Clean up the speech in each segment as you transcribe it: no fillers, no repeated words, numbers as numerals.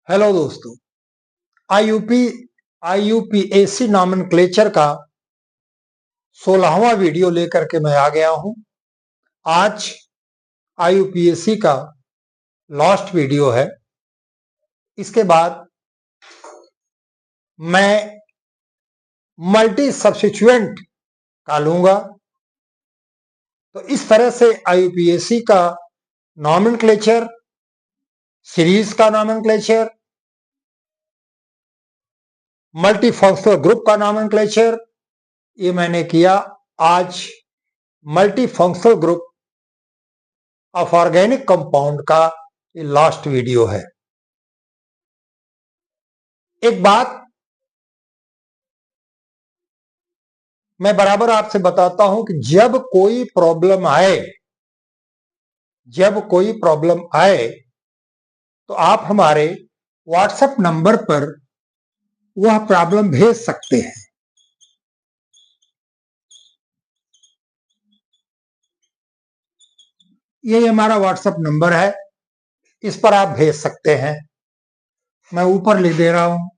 Hello दोस्तों, आईयूपी IUPAC nomenclature का 16वां video लेकर के मैं आ गया हूं। आज आईयूपीएसी का लास्ट वीडियो है। इसके बाद मैं मल्टी सब्स्टिट्यूएंट का लूंगा। तो इस तरह से आईयूपीएसी का नॉमेनक्लेचर, सीरीज का नॉमेनक्लेचर, मल्टी फंक्शनल ग्रुप का नॉमेनक्लेचर, ये मैंने किया। आज multi functional group of organic compound का ये लास्ट वीडियो है। एक बात मैं बराबर आपसे बताता हूं कि जब कोई प्रॉब्लम आए तो आप हमारे व्हाट्सएप नंबर पर वह प्रॉब्लम भेज सकते हैं। ये हमारा व्हाट्सएप नंबर है, इस पर आप भेज सकते हैं। मैं ऊपर लिख दे रहा हूं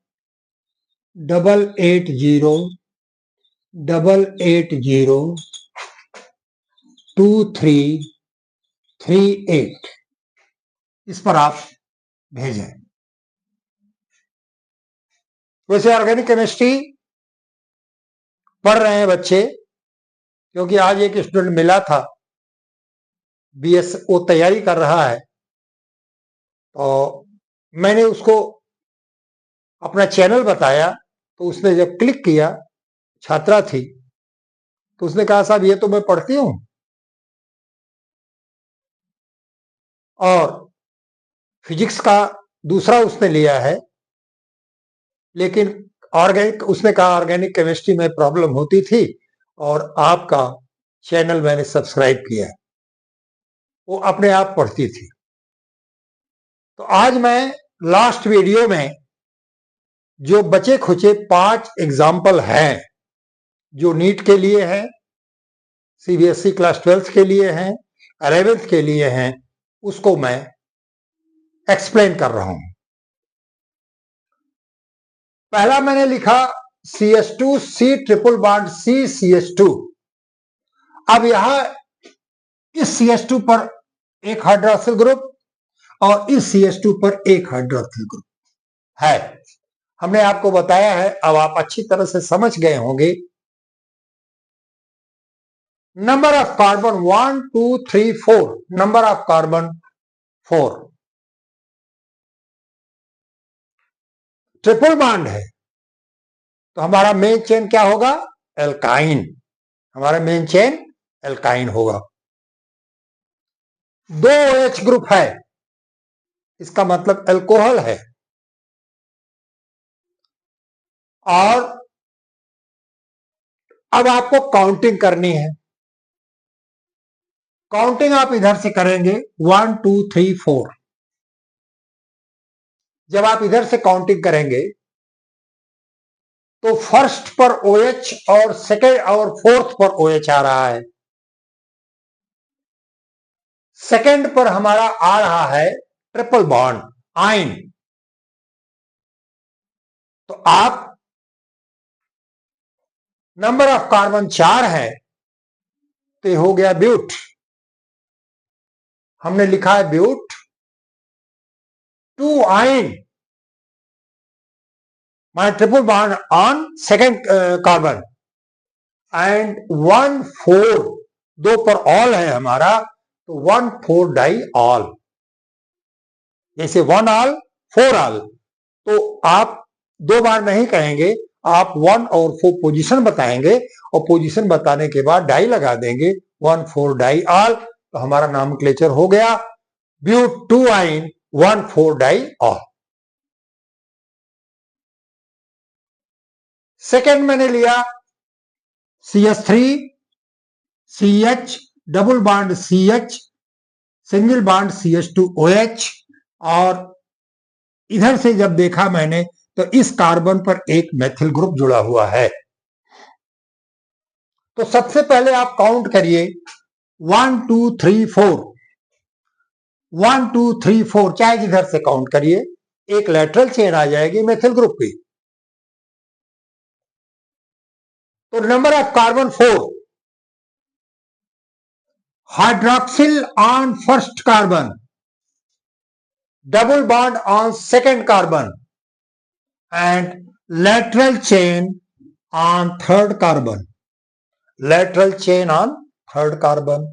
8808802338। इस पर आप भेजें। वैसे ऑर्गेनिक केमिस्ट्री पढ़ रहे हैं बच्चे, क्योंकि आज एक स्टूडेंट मिला था, बीएस वो तैयारी कर रहा है। तो मैंने उसको अपना चैनल बताया, तो उसने जब क्लिक किया, छात्रा थी, तो उसने कहा साहब ये तो मैं पढ़ती हूं और फिजिक्स का दूसरा उसने लिया है, लेकिन ऑर्गेनिक, उसने कहा ऑर्गेनिक केमिस्ट्री में प्रॉब्लम होती थी और आपका चैनल मैंने सब्सक्राइब किया। वो अपने आप पढ़ती थी। तो आज मैं लास्ट वीडियो में जो बचे खुचे 5 एग्जाम्पल हैं, जो नीट के लिए हैं, सीबीएसई क्लास 12th के लिए हैं, 11th के लिए हैं, उसको मैं एक्सप्लेन कर रहा हूं। पहला मैंने लिखा CH2C ट्रिपल बॉन्ड CCH2। अब यहां इस CH2 पर एक हाइड्रोक्सिल ग्रुप और इस CH2 पर एक हाइड्रोक्सिल ग्रुप है। हमने आपको बताया है, अब आप अच्छी तरह से समझ गए होंगे। Number of carbon 1 2 3 4, number of carbon 4। Triple bond है तो हमारा मेन चेन क्या होगा? एल्काइन। हमारा मेन चेन एल्काइन होगा। 2 OH ग्रुप है, इसका मतलब एल्कोहल है। और अब आपको काउंटिंग करनी है। काउंटिंग आप इधर से करेंगे 1 2 3 4। जब आप इधर से काउंटिंग करेंगे तो फर्स्ट पर OH और सेकेंड और फोर्थ पर OH आ रहा है। सेकेंड पर हमारा आ रहा है ट्रिपल बॉन्ड आइन। तो आप नंबर ऑफ कार्बन 4 है तो ये हो गया ब्यूट। हमने लिखा है ब्यूट 2 आइन, my triple bond on second carbon and 1 4, 2 पर ऑल है हमारा, तो 1 4 डाई ऑल। जैसे 1 ऑल 4 ऑल, तो आप 2 बार नहीं कहेंगे, आप 1 और 4 पोजीशन बताएंगे और पोजीशन बताने के बाद डाई लगा देंगे 1 4 डाई ऑल। तो हमारा नॉमेनक्लेचर हो गया ब्यूट 2 आइन 1 4 डाई ऑल। सेकेंड मैंने लिया CH3 CH double bond CH single bond CH2OH। और इधर से जब देखा मैंने तो इस कार्बन पर एक मेथिल ग्रुप जुड़ा हुआ है। तो सबसे पहले आप काउंट करिए 1 2 3 4, 1 2 3 4, चाहे जिधर से काउंट करिए। एक लेटरल चेन आ जाएगी मेथिल ग्रुप की। तो number of carbon 4, hydroxyl on first carbon, double bond on second carbon and lateral chain on third carbon, lateral chain on third carbon।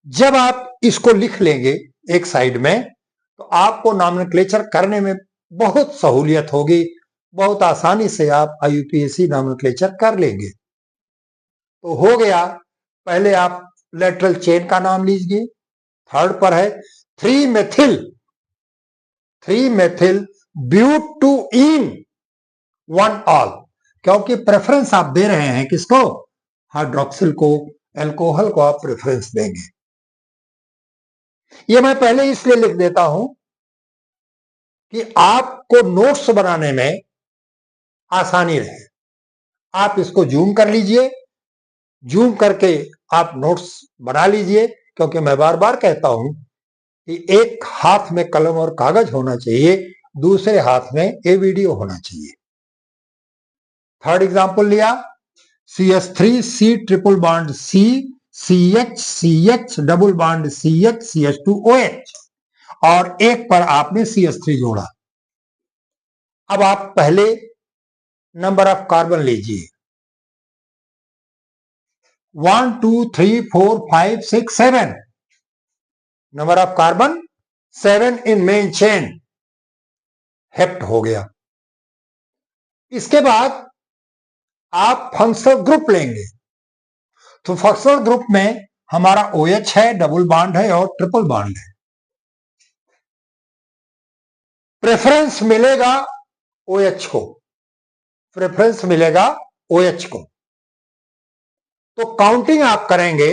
जब आप इसको लिख लेंगे एक साइड में तो आपको नॉमेनक्लेचर करने में बहुत सहूलियत होगी, बहुत आसानी से आप आईयूपीएसी नॉमेनक्लेचर कर लेंगे। तो हो गया, पहले आप लेटरल चेन का नाम लीजिए। थर्ड पर है 3 मेथिल ब्यूटूइन 1 ऑल, क्योंकि प्रेफरेंस आप दे रहे हैं किसको? हाइड्रोक्सिल को, एल्कोहल को आप प्रेफरेंस देंगे। ये मैं पहले इसलिए लिख देता हूं कि आपको नोट्स बनाने में आसानी रहे। आप इसको जूम कर लीजिए, जूम करके आप नोट्स बना लीजिए, क्योंकि मैं बार बार कहता हूं कि एक हाथ में कलम और कागज होना चाहिए, दूसरे हाथ में ये वीडियो होना चाहिए। थर्ड एग्जांपल लिया, CH3 C triple bond C, CH double bond CH CH2OH, और एक पर आपने CH3 जोड़ा। अब आप पहले नंबर ऑफ कार्बन लीजिए, 1 2 3 4 5 6 7, number of carbon 7 in main chain, hept हो गया। इसके बाद आप फंक्शनल ग्रुप लेंगे, तो फंक्शनल ग्रुप में हमारा OH है, डबल बॉन्ड है और ट्रिपल बॉन्ड है। प्रेफरेंस मिलेगा OH को, प्रेफरेंस मिलेगा OH को। तो काउंटिंग आप करेंगे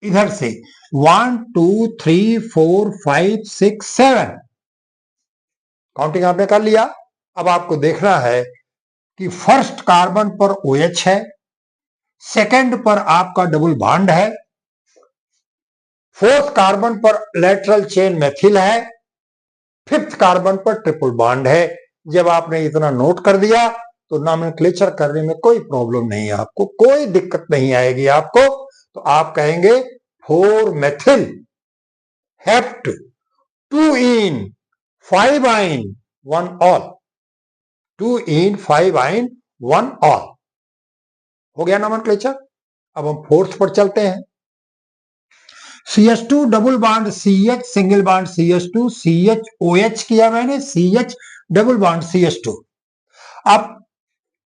इधर से 1 2 3 4 5 6 7, काउंटिंग आपने कर लिया। अब आपको देखना है कि फर्स्ट कार्बन पर OH है, सेकंड पर आपका डबल बॉन्ड है, फोर्थ कार्बन पर लेटरल चेन मेथिल है, फिफ्थ कार्बन पर ट्रिपल बॉन्ड है। जब आपने इतना नोट कर दिया तो नॉमेनक्लेचर करने में कोई प्रॉब्लम नहीं है, आपको कोई दिक्कत नहीं आएगी आपको। तो आप कहेंगे 4 मेथिल हेप्ट 2 इन 5 आइन 1 ऑल, 2 इन 5 आइन 1 ऑल हो गया नॉमेनक्लेचर। अब हम फोर्थ पर चलते हैं, CH2 double bond CH single bond CH2 CHOH किया मैंने, CH डबल बॉन्ड CH2। अब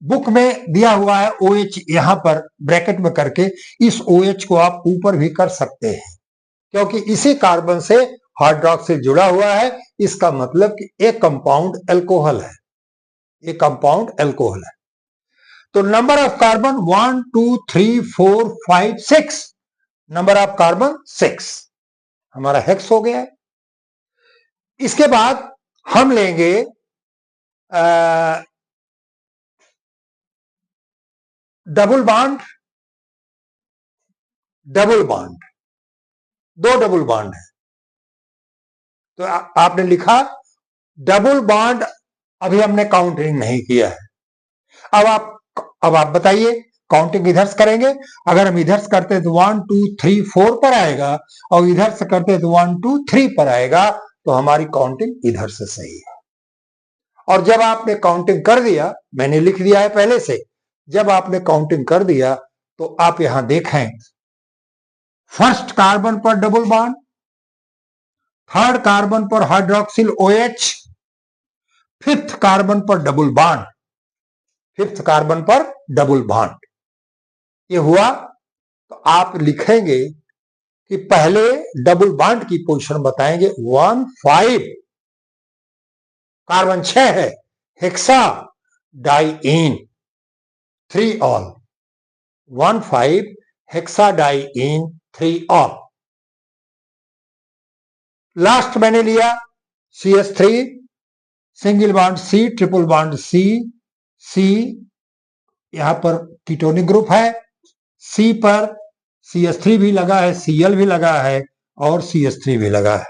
बुक में दिया हुआ है OH, यहां पर ब्रैकेट में करके, इस OH को आप ऊपर भी कर सकते हैं, क्योंकि इसी कार्बन से हाइड्रोक्सिल जुड़ा हुआ है। इसका मतलब कि एक कंपाउंड एल्कोहल है, एक कंपाउंड एल्कोहल है। तो number of carbon 1 2 3 4 5 6, number of carbon 6, हमारा हेक्स हो गया है। इसके बाद हम लेंगे double bond, double bond, 2 double bond है। तो आपने लिखा डबल बॉन्ड, अभी हमने काउंटिंग नहीं किया है। अब आप बताइए, काउंटिंग इधर से करेंगे। अगर हम इधर से करते हैं तो 1 2 3 4 पर आएगा, और इधर से करते हैं तो 1 2 3 पर आएगा। तो हमारी काउंटिंग इधर से सही है। और जब आपने काउंटिंग कर दिया, मैंने लिख दिया है पहले से, जब आपने काउंटिंग कर दिया तो आप यहां देखें, फर्स्ट कार्बन पर डबल बॉन्ड, थर्ड कार्बन पर हाइड्रोक्सिल OH, फिफ्थ कार्बन पर डबल बॉन्ड, फिफ्थ कार्बन पर डबल बॉन्ड, ये हुआ। तो आप लिखेंगे कि पहले डबल बॉन्ड की पोजीशन बताएंगे, 1 5, कार्बन 6 है, hexa diene 3 all, 1 5 hexa diene 3 all. Last मैंने लिया CH3 single bond C triple bond C यहां पर कीटोनिक ग्रुप है, C पर CH3 भी लगा है, Cl भी लगा है और CH3 भी लगा है।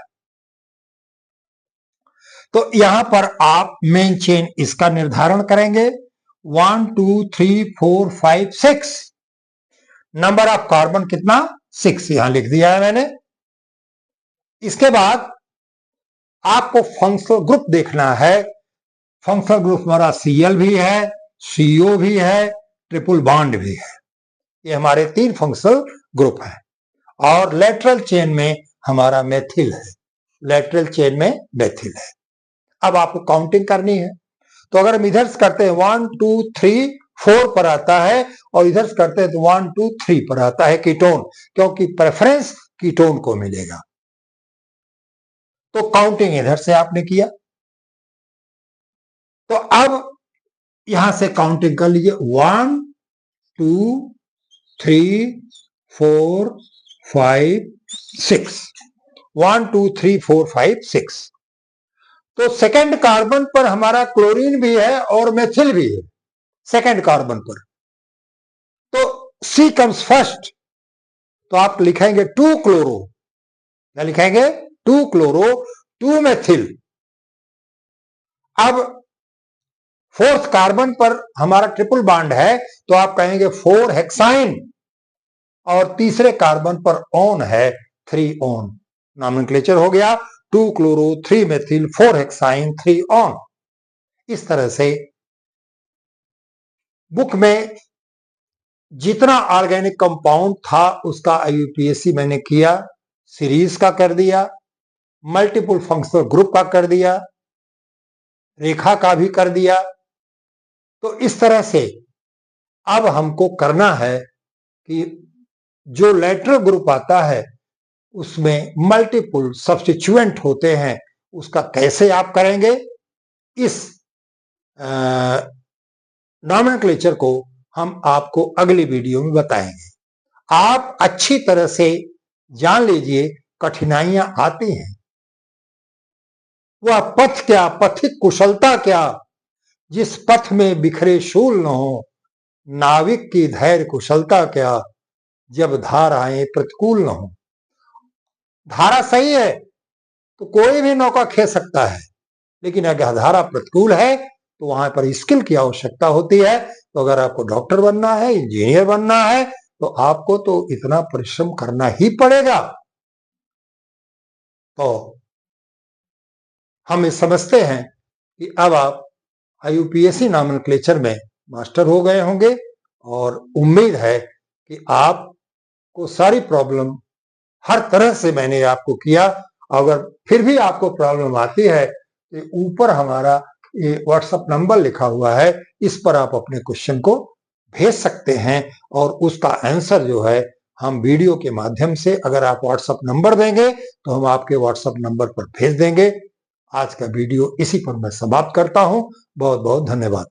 तो यहां पर आप मेन चेन इसका निर्धारण करेंगे 1 2 3 4 5 6 नंबर ऑफ कार्बन कितना 6 यहां लिख दिया है मैंने। इसके बाद आपको फंक्शनल ग्रुप देखना है। फंक्शनल ग्रुप हमारा Cl भी है, CO भी है, ट्रिपल बॉन्ड भी है। ये हमारे 3 फंक्शनल ग्रुप है। और लेटरल चेन में हमारा मेथिल है, लेटरल चेन में मेथिल है। अब आपको काउंटिंग करनी है। तो अगर हम इधर से करते हैं 1 2 3 4 पर आता है और इधर से करते हैं तो 1 2 3 पर आता है कीटोन, क्योंकि प्रेफरेंस कीटोन को मिलेगा। तो काउंटिंग इधर से आपने किया। तो अब यहां से काउंटिंग कर लीजिए 1 2 3 4 5 6 1 2 3 4 5 6। तो सेकंड कार्बन पर हमारा क्लोरीन भी है और मेथिल भी है सेकंड कार्बन पर। तो C कम्स फर्स्ट, तो आप लिखेंगे 2 क्लोरो, क्या लिखेंगे 2 क्लोरो 2 मेथिल। अब फोर्थ कार्बन पर हमारा ट्रिपल बॉन्ड है तो आप कहेंगे 4 हेक्साइन, और तीसरे कार्बन पर ऑन है 3 ऑन। नॉमेनक्लेचर हो गया 2 क्लोरो 3 मेथिल 4 हेक्साइन 3 ऑन। इस तरह से बुक में जितना ऑर्गेनिक कंपाउंड था उसका IUPAC मैंने किया, सीरीज का कर दिया, मल्टीपल फंक्शनल ग्रुप का कर दिया, रेखा का भी कर दिया। तो इस तरह से अब हमको करना है कि जो लेटरल ग्रुप आता है उसमें मल्टीपल सब्स्टिट्यूएंट होते हैं, उसका कैसे आप करेंगे, इस नॉमेनक्लेचर को हम आपको अगली वीडियो में बताएंगे। आप अच्छी तरह से जान लीजिए कठिनाइयां आती हैं, वह पथ क्या, पथिक कुशलता क्या, जिस पथ में बिखरे शूल न हो, नाविक की धैर्य कुशलता क्या, जब धाराएं प्रतिकूल न हो। धारा सही है तो कोई भी नौका खेल सकता है, लेकिन अगर धारा प्रतिकूल है तो वहां पर स्किल की आवश्यकता होती है। तो अगर आपको डॉक्टर बनना है, इंजीनियर बनना है, तो आपको तो इतना परिश्रम करना ही पड़ेगा। तो हम ये समझते हैं कि अब आप IUPAC नॉमेनक्लेचर में मास्टर हो गए होंगे, और उम्मीद है कि आपको सारी प्रॉब्लम हर तरह से मैंने आपको किया। अगर फिर भी आपको प्रॉब्लम आती है तो ऊपर हमारा ये व्हाट्सएप नंबर लिखा हुआ है, इस पर आप अपने क्वेश्चन को भेज सकते हैं, और उसका आंसर जो है हम वीडियो के माध्यम से, अगर आप व्हाट्सएप नंबर देंगे तो हम आपके व्हाट्सएप नंबर पर भेज देंगे। आज का वीडियो इसी पर मैं समाप्त करता हूं। बहुत बहुत धन्यवाद।